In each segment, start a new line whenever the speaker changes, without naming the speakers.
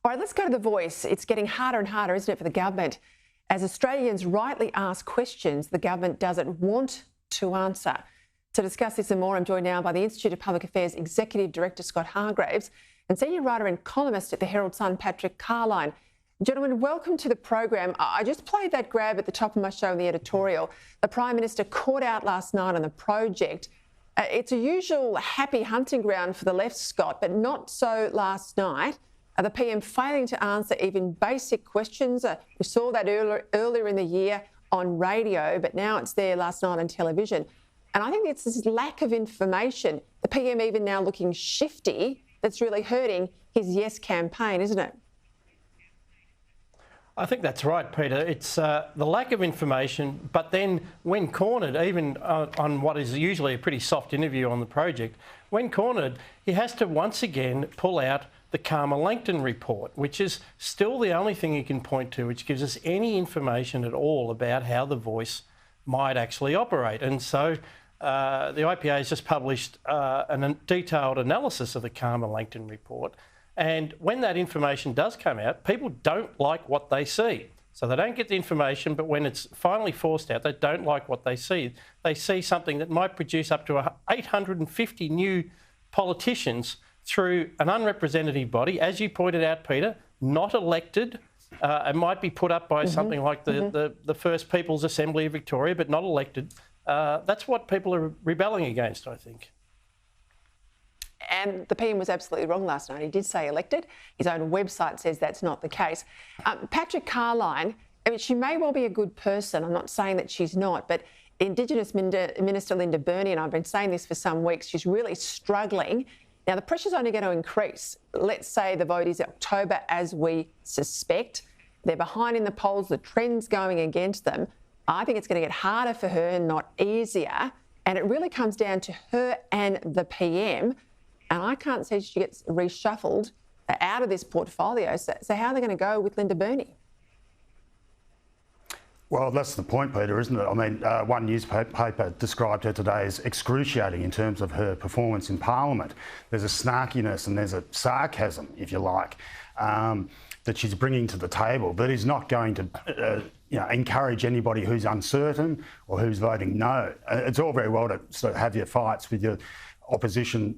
All right, let's go to The Voice. It's getting harder and harder, isn't it, for the government? As Australians rightly ask questions the government doesn't want to answer. To discuss this and more, I'm joined now by the Institute of Public Affairs Executive Director Scott Hargreaves and senior writer and columnist at the Herald Sun, Patrick Carlyon. Gentlemen, welcome to the program. I just played that grab at the top of my show in the editorial. The Prime Minister caught out last night on the project. It's a usual happy hunting ground for the left, Scott, but not so last night. The PM failing to answer even basic questions. We saw that earlier in the year on radio, but now it's there last night on television. And I think it's this lack of information, the PM even now looking shifty, that's really hurting his Yes campaign, isn't it?
I think that's right, Peter. It's the lack of information, but then when cornered, even on what is usually a pretty soft interview on the project, when cornered, he has to once again pull out the Carlyon report, which is still the only thing he can point to which gives us any information at all about how the Voice might actually operate. And so the IPA has just published a detailed analysis of the Carlyon report. And when that information does come out, people don't like what they see. So they don't get the information, but when it's finally forced out, they don't like what they see. They see something that might produce up to 850 new politicians through an unrepresentative body, as you pointed out, Peter, not elected. It might be put up by something like the First People's Assembly of Victoria, but not elected. That's what people are rebelling against, I think.
And the PM was absolutely wrong last night. He did say elected. His own website says that's not the case. Patrick Carlyon, I mean, she may well be a good person. I'm not saying that she's not, but Indigenous Minister Linda Burney, and I've been saying this for some weeks, she's really struggling. Now, the pressure's only going to increase. Let's say the vote is October, as we suspect. They're behind in the polls. The trend's going against them. I think it's going to get harder for her, not easier. And it really comes down to her and the PM. And I can't see she gets reshuffled out of this portfolio. So how are they going to go with Linda Burney?
Well, that's the point, Peter, isn't it? I mean, one newspaper described her today as excruciating in terms of her performance in Parliament. There's a snarkiness and there's a sarcasm, if you like, that she's bringing to the table that is not going to encourage anybody who's uncertain or who's voting no. It's all very well to sort of have your fights with your opposition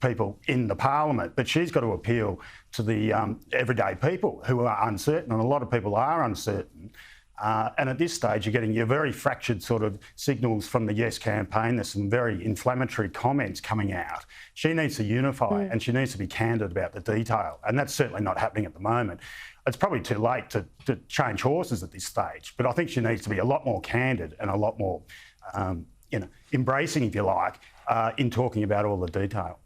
people in the Parliament, but she's got to appeal to the everyday people who are uncertain, and a lot of people are uncertain. And at this stage, you're getting your very fractured sort of signals from the Yes campaign. There's some very inflammatory comments coming out. She needs to unify and she needs to be candid about the detail. And that's certainly not happening at the moment. It's probably too late to change horses at this stage, but I think she needs to be a lot more candid and a lot more, embracing, if you like, in talking about all the detail.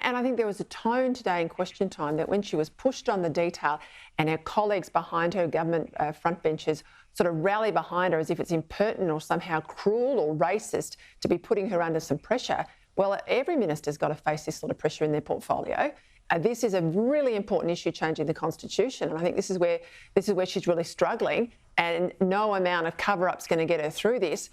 And I think there was a tone today in question time that when she was pushed on the detail and her colleagues behind her, government frontbenchers, sort of rally behind her as if it's impertinent or somehow cruel or racist to be putting her under some pressure. Well, every minister's got to face this sort of pressure in their portfolio. This is a really important issue, changing the Constitution. And I think this is where she's really struggling, and no amount of cover-up's going to get her through this.